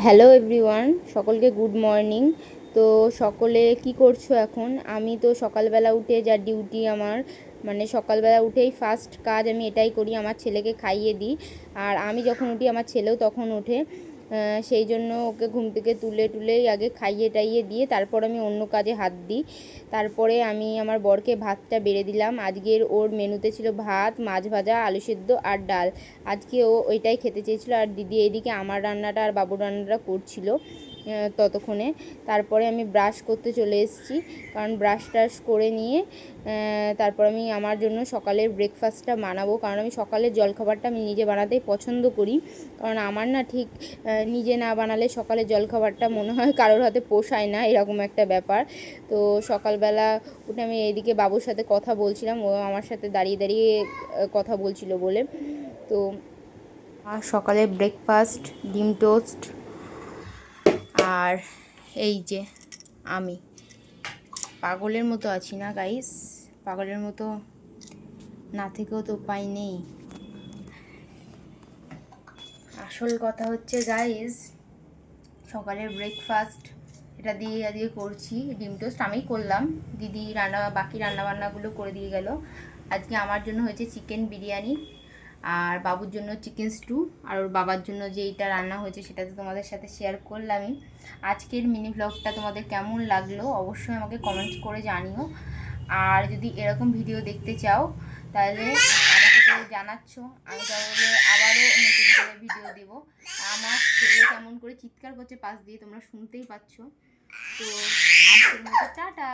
Hello everyone, সকলকে good morning. তো সকলে কি করছো এখন? আমি তো সকালবেলা উঠে যা ডিউটি আমার, মানে সকালবেলা উঠেই ফার্স্ট কাজ আমি এটাই করি, আমার ছেলেকে খাইয়ে দিই। আর আমি যখন উঠি আমার ছেলেও তখন ওঠে, সেই জন্য ওকে ঘুম থেকে তুলেই আগে খাইয়ে টাইয়ে দিয়ে তারপর আমি অন্য কাজে হাত দিই। তারপরে আমি আমার বরকে ভাতটা বেড়ে দিলাম। আজকের ওর মেনুতে ছিল ভাত, মাছ ভাজা, আলু সেদ্ধ আর ডাল। আজকে ও ওইটাই খেতে চেয়েছিলো। আর দিদি এদিকে আমার রান্নাটা আর বাবুর রান্নাটা করছিল ততক্ষণে। তারপরে আমি ব্রাশ করতে চলে এসেছি, কারণ ব্রাশ টাশ করে নিয়ে তারপর আমি আমার জন্য সকালের ব্রেকফাস্টটা বানাবো। কারণ আমি সকালের জলখাবারটা আমি নিজে বানাতেই পছন্দ করি, কারণ আমার না ঠিক নিজে না বানালে সকালের জলখাবারটা মনে হয় কারোর হাতে পোষায় না, এরকম একটা ব্যাপার। তো সকালবেলা উঠে আমি এইদিকে বাবুর সাথে কথা বলছিলাম, ও আমার সাথে দাঁড়িয়ে দাঁড়িয়ে কথা বলছিল বলে। তো আর সকালে ব্রেকফাস্ট ডিম টোস্ট, আর এই যে আমি পাগলের মতো আছি না গাইস, পাগলের মতো না থেকেও তো উপায় নেই। আসল কথা হচ্ছে গাইস, সকালের ব্রেকফাস্ট এটা দিয়ে আজকে করছি। ডিম টোস্ট আমি করলাম, দিদি বাকি রান্নাবান্নাগুলো করে দিয়ে গেল। আজকে আমার জন্য হয়েছে চিকেন বিরিয়ানি, আর বাবুর জন্য চিকেন স্টু, আর ওর বাবার জন্য যে এইটা রান্না হয়েছে সেটা তো তোমাদের সাথে শেয়ার করলামই। আজকের মিনি ব্লগটা তোমাদের কেমন লাগলো অবশ্যই আমাকে কমেন্টস করে জানিও। আর যদি এরকম ভিডিও দেখতে চাও তাহলে আমাকে তো জানাচ্ছ, আমি তাহলে আবারও নতুন করে ভিডিও দেব। আমার ছেলে কেমন করে চিৎকার করছে পাশ দিয়ে, তোমরা শুনতেই পাচ্ছ। তো আজকের মতো টাটা।